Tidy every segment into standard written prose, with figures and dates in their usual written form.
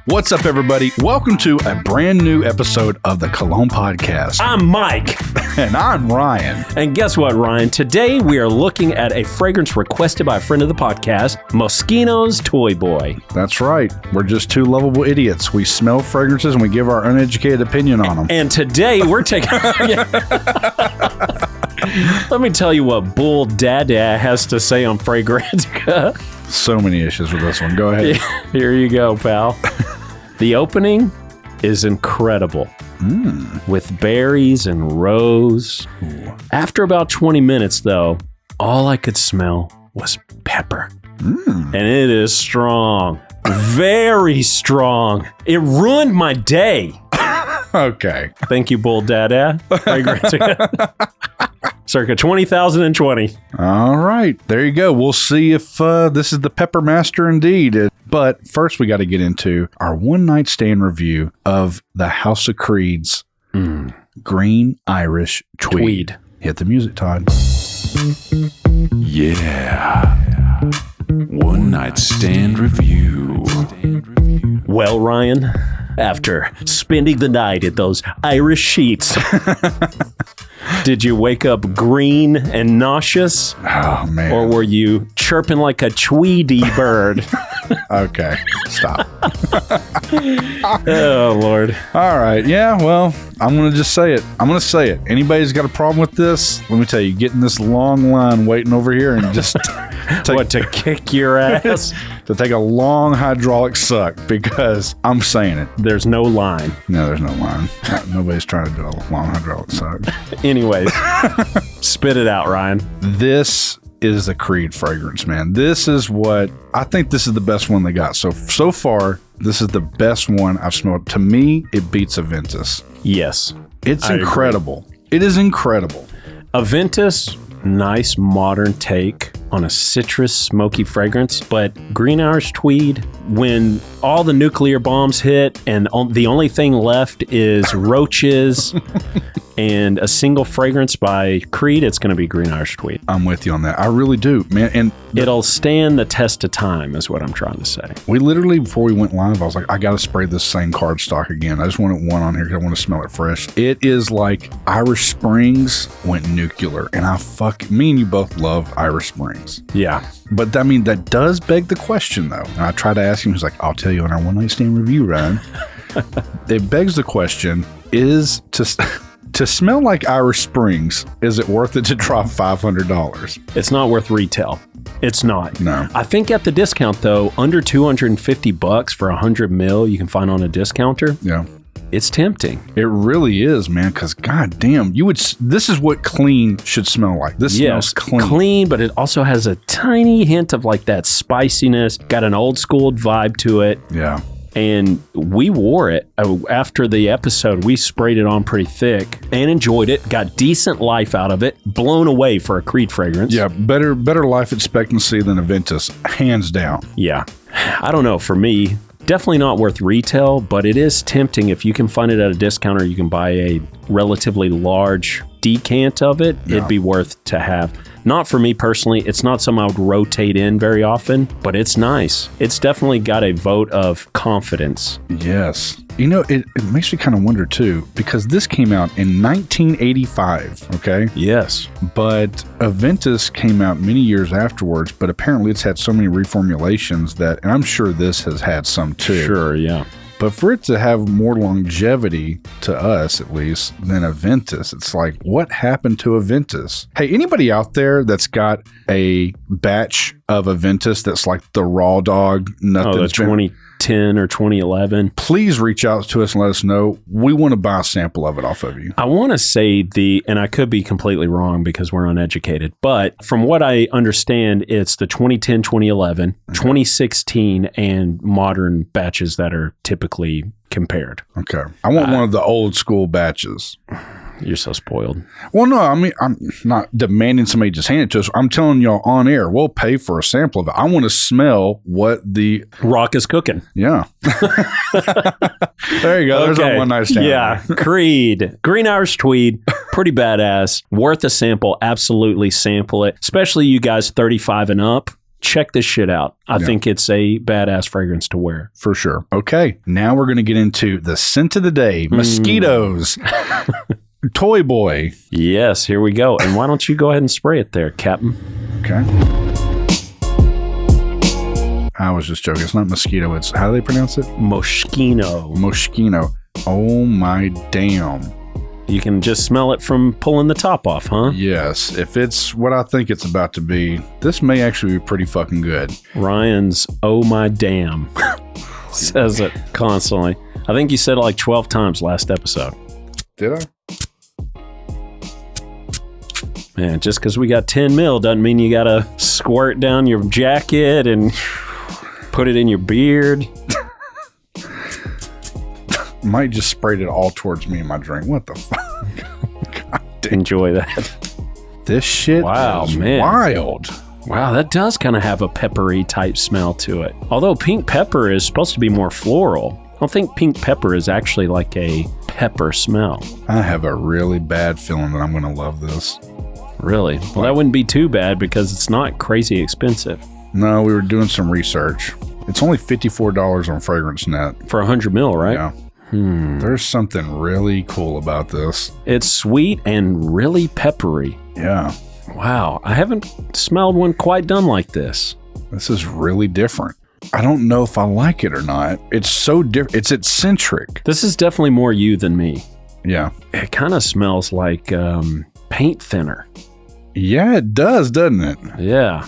What's up, everybody? Welcome to a brand new episode of the Cologne podcast. I'm Mike. And I'm Ryan. And guess what, Ryan? Today we are looking at a fragrance requested by a friend of the podcast, Moschino's Toy Boy. That's right. We're just two lovable idiots. We smell fragrances and we give our uneducated opinion on them. And today we're taking... Let me tell you what Bull Dada has to say on fragrance. So many issues with this one. Go ahead. Here you go, pal. The opening is incredible. With berries and rose. Ooh. After about 20 minutes, though, all I could smell was pepper. And it is strong. Very strong. It ruined my day. Okay. Thank you, Bull Dada. Circa 20,020. All right. There you go. We'll see if this is the Pepper Master indeed. But first, we got to get into our one-night stand review of the House of Creed's Green Irish Tweed. Hit the music, Todd. Yeah. One night stand review. Well, Ryan, after spending the night at those Irish sheets, did you wake up green and nauseous? Oh, man. Or were you chirping like a Tweedy bird? Okay. Stop. Oh, Lord. All right. Yeah, well, I'm going to just say it. Anybody's got a problem with this, let me tell you, get in this long line waiting over here and just to kick your ass? To take a long hydraulic suck, because I'm saying it. There's no line. No, there's no line. Nobody's trying to do a long hydraulic suck. Anyways, spit it out, Ryan. This is a Creed fragrance, man. This is the best one they got. So far, this is the best one I've smelled. To me, it beats Aventus. Yes. It's I incredible. agree. It is incredible. Aventus, nice modern take on a citrus smoky fragrance, but Green Irish Tweed, when all the nuclear bombs hit and the only thing left is roaches and a single fragrance by Creed, it's going to be Green Irish Tweed. I'm with you on that. I really do, man. And it'll stand the test of time is what I'm trying to say. We literally, before we went live, I was like, I got to spray this same cardstock again. I just wanted one on here because I want to smell it fresh. It is like Irish Springs went nuclear, and me and you both love Irish Springs. Yeah. But that does beg the question, though. And I tried to ask him, he's like, I'll tell you on our one-night stand review, Ryan. It begs the question, is to smell like Irish Springs, is it worth it to drop $500? It's not worth retail. It's not. No. I think at the discount, though, under $250 for 100 mil you can find on a discounter. Yeah. It's tempting. It really is, man, because goddamn, this is what clean should smell like. This smells clean. Clean, but it also has a tiny hint of like that spiciness, got an old school vibe to it. Yeah. And we wore it after the episode. We sprayed it on pretty thick and enjoyed it. Got decent life out of it. Blown away for a Creed fragrance. Yeah, better life expectancy than Aventus, hands down. Yeah. I don't know. For me, definitely not worth retail, but it is tempting. If you can find it at a discount or you can buy a relatively large decant of it, It'd be worth to have. Not for me personally. It's not something I would rotate in very often, but it's nice. It's definitely got a vote of confidence. Yes. You know, it makes me kind of wonder too, because this came out in 1985, okay? Yes. But Aventus came out many years afterwards, but apparently it's had so many reformulations and I'm sure this has had some too. Sure, yeah. But for it to have more longevity, to us at least, than Aventus, it's like, what happened to Aventus? Hey, anybody out there that's got a batch of Aventus that's like the raw dog, nothing? The 2010 or 2011. Please reach out to us and let us know. We want to buy a sample of it off of you. I want to say and I could be completely wrong because we're uneducated, but from what I understand, it's the 2010, 2011, 2016, and modern batches that are typically compared. Okay. I want one of the old school batches. You're so spoiled. Well, no, I mean, I'm not demanding somebody just hand it to us. I'm telling y'all on air, we'll pay for a sample of it. I want to smell what the rock is cooking. Yeah. There you go. There's our one night stand. Yeah. Creed. Green Irish Tweed. Pretty badass. Worth a sample. Absolutely sample it. Especially you guys 35 and up. check this shit out. I think it's a badass fragrance to wear. For sure. Okay. Now we're going to get into the scent of the day. Mosquitoes. Toy Boy. Yes, here we go. And why don't you go ahead and spray it there, Captain? Okay. I was just joking. It's not mosquito. It's, how do they pronounce it? Moschino. Moschino. Oh my damn. You can just smell it from pulling the top off, huh? Yes. If it's what I think it's about to be, this may actually be pretty fucking good. Ryan's oh my damn says it constantly. I think you said it like 12 times last episode. Did I? Man, just because we got 10 mil doesn't mean you got to squirt down your jacket and put it in your beard. Might just sprayed it all towards me in my drink. What the fuck? God damn. Enjoy that. This shit is wild. Wow, that does kind of have a peppery type smell to it. Although pink pepper is supposed to be more floral. I don't think pink pepper is actually like a pepper smell. I have a really bad feeling that I'm going to love this. Really? Well, that wouldn't be too bad because it's not crazy expensive. No, we were doing some research. It's only $54 on FragranceNet. For 100 mil, right? Yeah. There's something really cool about this. It's sweet and really peppery. Yeah. Wow. I haven't smelled one quite done like this. This is really different. I don't know if I like it or not. It's so different. It's eccentric. This is definitely more you than me. Yeah. It kind of smells like paint thinner. Yeah, it does, doesn't it? Yeah.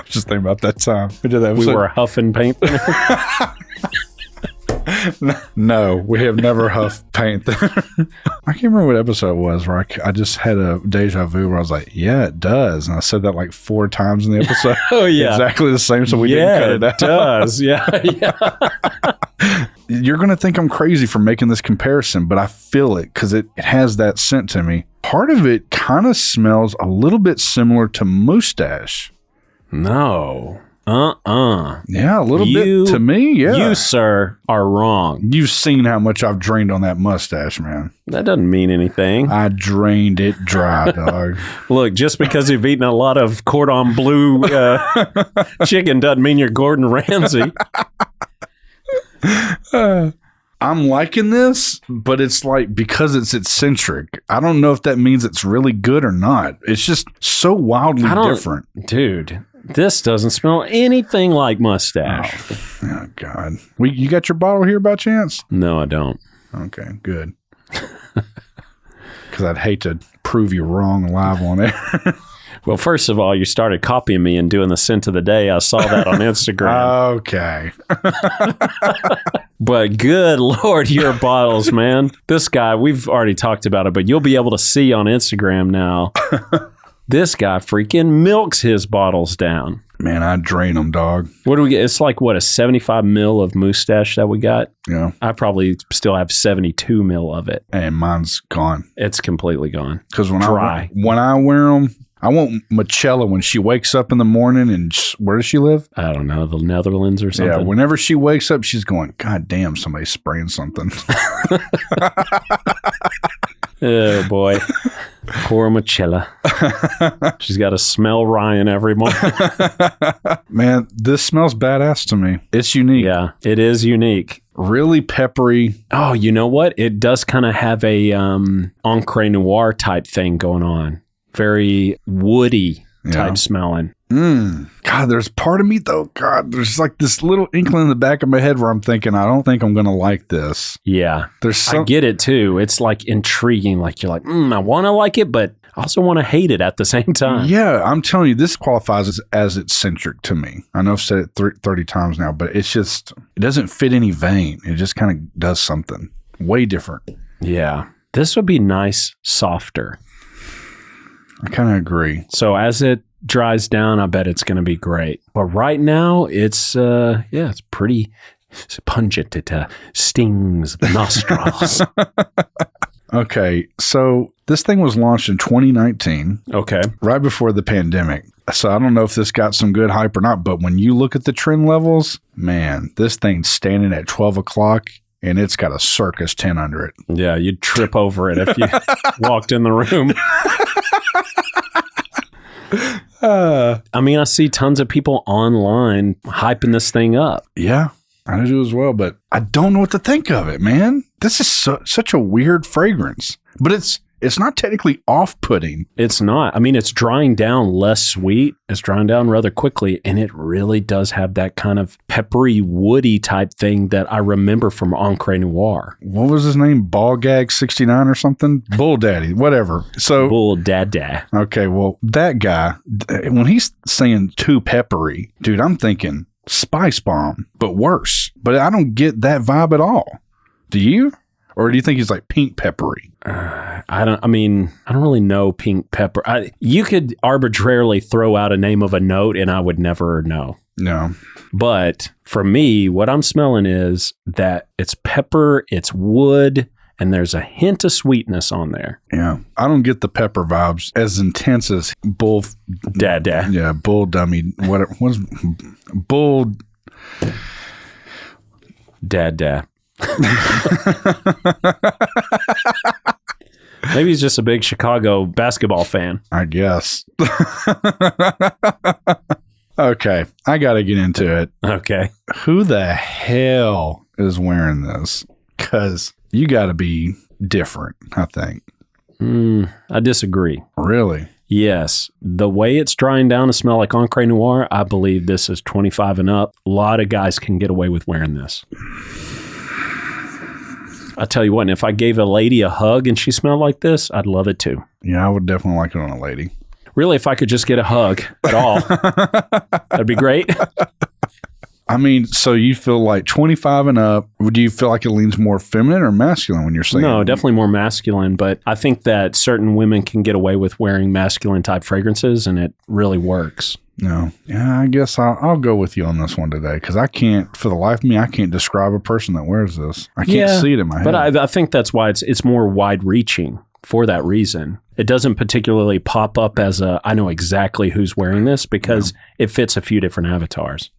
Just think about that time we did that. We were huffing paint thinner. No, we have never huffed paint thinner. I can't remember what episode it was where I just had a deja vu where I was like, yeah, it does. And I said that like 4 times in the episode. Oh, yeah. Exactly the same, so we didn't cut it out. It does. Yeah. You're going to think I'm crazy for making this comparison, but I feel it because it has that scent to me. Part of it kind of smells a little bit similar to Moustache. No. Yeah, a little bit to me, yeah. You, sir, are wrong. You've seen how much I've drained on that mustache, man. That doesn't mean anything. I drained it dry, dog. Look, just because you've eaten a lot of cordon bleu chicken doesn't mean you're Gordon Ramsay. I'm liking this, but it's like because it's eccentric. I don't know if that means it's really good or not. It's just so wildly different. Dude, this doesn't smell anything like Mustache. Oh God. You got your bottle here by chance? No, I don't. Okay, good. Because I'd hate to prove you wrong live on air. Well, first of all, you started copying me and doing the scent of the day. I saw that on Instagram. Okay. But good Lord, your bottles, man. This guy, we've already talked about it, but you'll be able to see on Instagram now. This guy freaking milks his bottles down. Man, I drain them, dog. What do we get? It's like, what, a 75 mil of Moustache that we got? Yeah. I probably still have 72 mil of it. And mine's gone. It's completely gone. Because when Dry. when I wear them, I want Michelle when she wakes up in the morning and where does she live? I don't know, the Netherlands or something. Yeah, whenever she wakes up, she's going, God damn, somebody's spraying something. Oh, boy. Poor Michelle. She's got to smell Ryan every morning. Man, this smells badass to me. It's unique. Yeah, it is unique. Really peppery. Oh, you know what? It does kind of have a Encre Noir type thing going on. Very woody type smelling. God, there's part of me though. God, there's like this little inkling in the back of my head where I'm thinking, I don't think I'm going to like this. Yeah. There's I get it too. It's like intriguing. Like you're like, I want to like it, but I also want to hate it at the same time. Yeah, I'm telling you, this qualifies as eccentric to me. I know I've said it 30 times now, but it's just, it doesn't fit any vein. It just kind of does something way different. Yeah. This would be nice, softer. I kind of agree. So as it dries down, I bet it's going to be great. But right now, it's it's pretty pungent. It stings the nostrils. Okay, so this thing was launched in 2019. Okay. Right before the pandemic. So I don't know if this got some good hype or not, but when you look at the trend levels, man, this thing's standing at 12 o'clock. And it's got a Circus 10 under it. Yeah, you'd trip over it if you walked in the room. I mean, I see tons of people online hyping this thing up. Yeah, I do as well, but I don't know what to think of it, man. This is such a weird fragrance, but it's not technically off-putting. It's not. I mean, it's drying down less sweet. It's drying down rather quickly, and it really does have that kind of peppery, woody type thing that I remember from Encre Noir. What was his name? Ballgag 69 or something? Bull Daddy, whatever. So Bull Dada. Okay, well, that guy, when he's saying too peppery, dude, I'm thinking Spice Bomb, but worse. But I don't get that vibe at all. Do you? Or do you think he's like pink peppery? I don't really know pink pepper. You could arbitrarily throw out a name of a note and I would never know. No. But for me, what I'm smelling is that it's pepper, it's wood, and there's a hint of sweetness on there. Yeah. I don't get the pepper vibes as intense as Bull Dada. Yeah, Bull Dummy. What was Bull Dada. Maybe he's just a big Chicago basketball fan. I guess. Okay, I got to get into it. Okay. Who the hell is wearing this? Because you got to be different, I think. I disagree. Really? Yes. The way it's drying down to smell like Encre Noir, I believe this is 25 and up. A lot of guys can get away with wearing this. I tell you what, if I gave a lady a hug and she smelled like this, I'd love it too. Yeah, I would definitely like it on a lady. Really, if I could just get a hug at all, that'd be great. I mean, so you feel like 25 and up, do you feel like it leans more feminine or masculine when you're saying? No, definitely more masculine, but I think that certain women can get away with wearing masculine type fragrances and it really works. No. Yeah, I guess I'll go with you on this one today because I can't, for the life of me, I can't describe a person that wears this. I can't see it in my head. But I think that's why it's more wide reaching for that reason. It doesn't particularly pop up as I know exactly who's wearing this because it fits a few different avatars.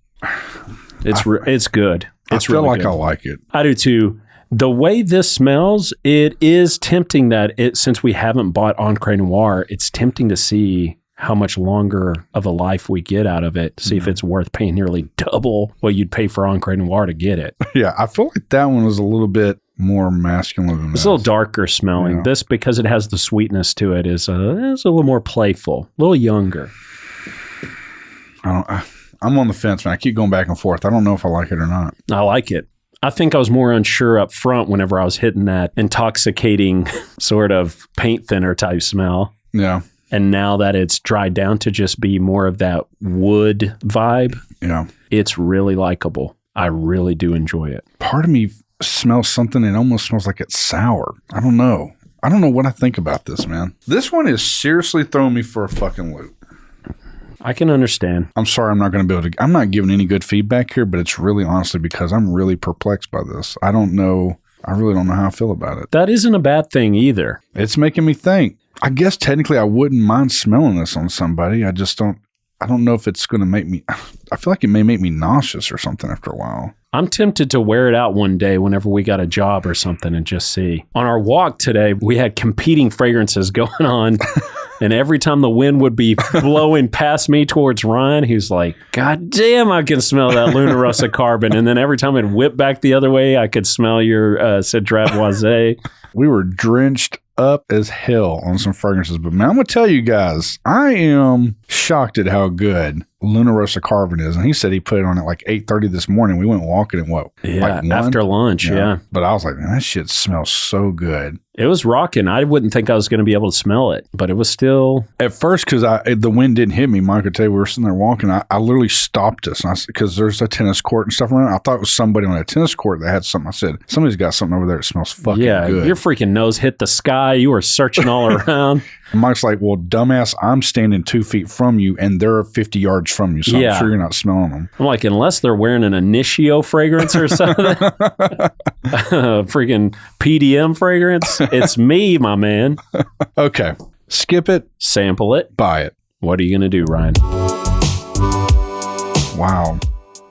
It's good. I feel really like good. I like it. I do too. The way this smells, it is tempting that since we haven't bought Encre Noir, it's tempting to see how much longer of a life we get out of it, to see if it's worth paying nearly double what you'd pay for Encre Noir to get it. Yeah, I feel like that one was a little bit more masculine than It's a little darker smelling. Yeah. This, because it has the sweetness to it, is a little more playful, a little younger. I'm on the fence, man. I keep going back and forth. I don't know if I like it or not. I like it. I think I was more unsure up front whenever I was hitting that intoxicating sort of paint thinner type smell. Yeah. And now that it's dried down to just be more of that wood vibe, it's really likable. I really do enjoy it. Part of me smells something and almost smells like it's sour. I don't know. I don't know what I think about this, man. This one is seriously throwing me for a fucking loop. I can understand. I'm sorry I'm not going to be able to... I'm not giving any good feedback here, but it's really honestly because I'm really perplexed by this. I really don't know how I feel about it. That isn't a bad thing either. It's making me think. I guess technically I wouldn't mind smelling this on somebody. I don't know if it's going to make me... I feel like it may make me nauseous or something after a while. I'm tempted to wear it out one day whenever we got a job or something and just see. On our walk today, we had competing fragrances going on. And every time the wind would be blowing past me towards Ryan, he was like, God damn, I can smell that Luna Rossa Carbon. And then every time it whipped back the other way, I could smell your Cedrat Boisé. We were drenched up as hell on some fragrances. But man, I'm going to tell you guys, I am shocked at how good Luna Rossa Carbon is. And he said he put it on at like 8:30 this morning. We went walking at what? Yeah, like after lunch, yeah. But I was like, man, that shit smells so good. It was rocking. I wouldn't think I was going to be able to smell it, but it was still... At first, because the wind didn't hit me, Mike could tell you, we were sitting there walking. I literally stopped us because there's a tennis court and stuff around. I thought it was somebody on a tennis court that had something. I said, somebody's got something over there that smells fucking good. Your freaking nose hit the sky. You were searching all around. And Mike's like, well, dumbass, I'm standing 2 feet from you and they're 50 yards from you, so I'm sure you're not smelling them. I'm like, unless they're wearing an Initio fragrance or something, freaking PDM fragrance, it's me, my man. Okay. Skip it. Sample it. Buy it. What are you going to do, Ryan? Wow.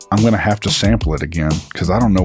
I'm going to have to sample it again because I don't know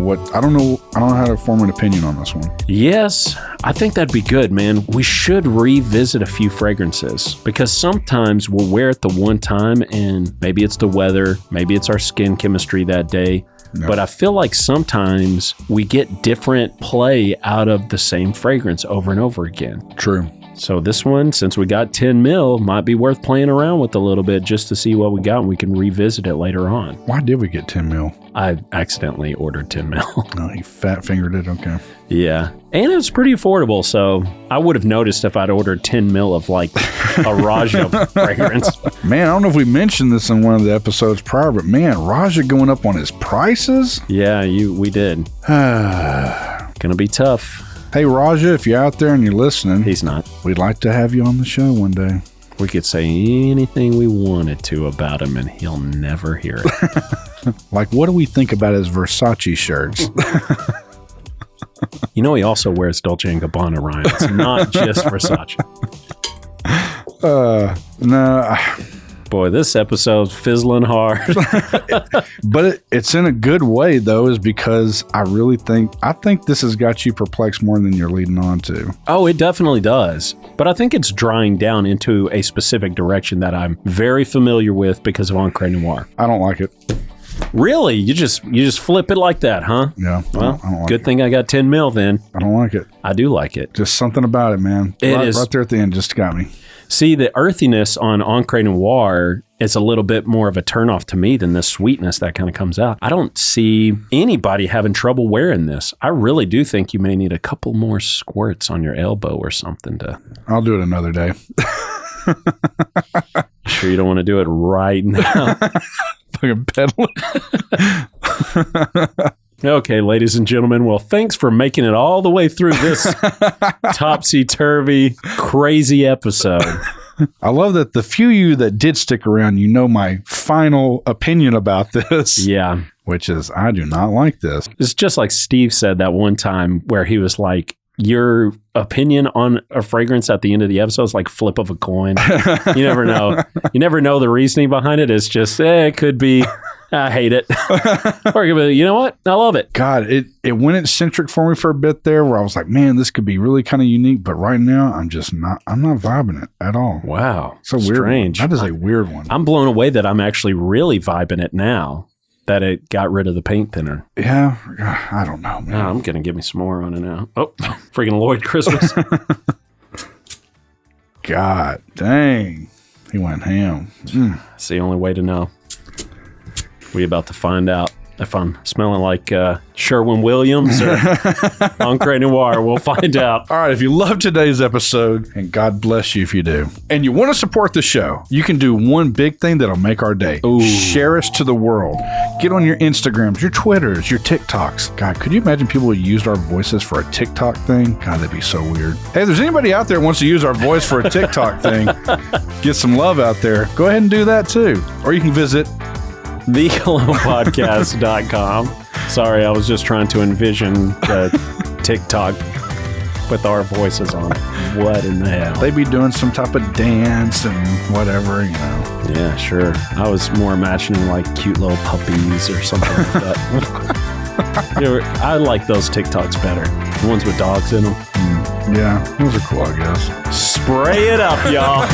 how to form an opinion on this one. Yes, I think that'd be good, man. We should revisit a few fragrances because sometimes we'll wear it the one time and maybe it's the weather, maybe it's our skin chemistry that day. No. But I feel like sometimes we get different play out of the same fragrance over and over again. True. So this one, since we got 10 mil, might be worth playing around with a little bit just to see what we got and we can revisit it later on. Why did we get 10 mil? I accidentally ordered 10 mil. Oh, you fat fingered it? Okay. Yeah. And it was pretty affordable, so I would have noticed if I'd ordered 10 mil of like a Raja fragrance. Man, I don't know if we mentioned this in one of the episodes prior, but man, Raja going up on his prices? Yeah, we did. Gonna be tough. Hey, Raja, if you're out there and you're listening. He's not. We'd like to have you on the show one day. We could say anything we wanted to about him and he'll never hear it. Like, what do we think about his Versace shirts? You know, he also wears Dolce & Gabbana, Ryan. It's not just Versace. No. Boy, this episode's fizzling hard. But it's in a good way, though, is because I think this has got you perplexed more than you're leading on to. Oh, it definitely does. But I think it's drying down into a specific direction that I'm very familiar with because of Encre Noir. I don't like it. Really? You just flip it like that, huh? Yeah. Well, I don't like good thing I got 10 mil then. I don't like it. I do like it. Just something about it, man. Right there at the end just got me. See, the earthiness on Encre Noir is a little bit more of a turnoff to me than the sweetness that kind of comes out. I don't see anybody having trouble wearing this. I really do think you may need a couple more squirts on your elbow or something to... I'll do it another day. Sure you don't want to do it right now? Fucking pedal it. Okay, ladies and gentlemen. Well, thanks for making it all the way through this topsy-turvy, crazy episode. I love that the few of you that did stick around, you know my final opinion about this. Yeah. Which is, I do not like this. It's just like Steve said that one time where he was like, your opinion on a fragrance at the end of the episode is like flip of a coin. You never know. You never know the reasoning behind it. It's just, it could be... I hate it. Or you know what? I love it. God, it went eccentric for me for a bit there where I was like, man, this could be really kind of unique. But right now, I'm not vibing it at all. Wow. So weird. Strange. That is a weird one. I'm blown away that I'm actually really vibing it now that it got rid of the paint thinner. Yeah. I don't know, man. No, I'm going to give me some more on it now. Oh, freaking Lloyd Christmas. God dang. He went ham. It's the only way to know. We about to find out if I'm smelling like Sherwin-Williams or Encre Noir. We'll find out. All right, if you love today's episode, and God bless you if you do, and you want to support the show, you can do one big thing that'll make our day. Ooh. Share us to the world. Get on your Instagrams, your Twitters, your TikToks. God, could you imagine people who used our voices for a TikTok thing? God, that'd be so weird. Hey, if there's anybody out there who wants to use our voice for a TikTok thing, get some love out there, go ahead and do that too. Or you can visit thecolonepodcast.com. Sorry, I was just trying to envision the TikTok with our voices on it. What in the hell? They'd be doing some type of dance and whatever, you know. Yeah, sure. I was more imagining like cute little puppies or something like that. I like those TikToks better. The ones with dogs in them. Yeah, those are cool, I guess. Spray it up, y'all.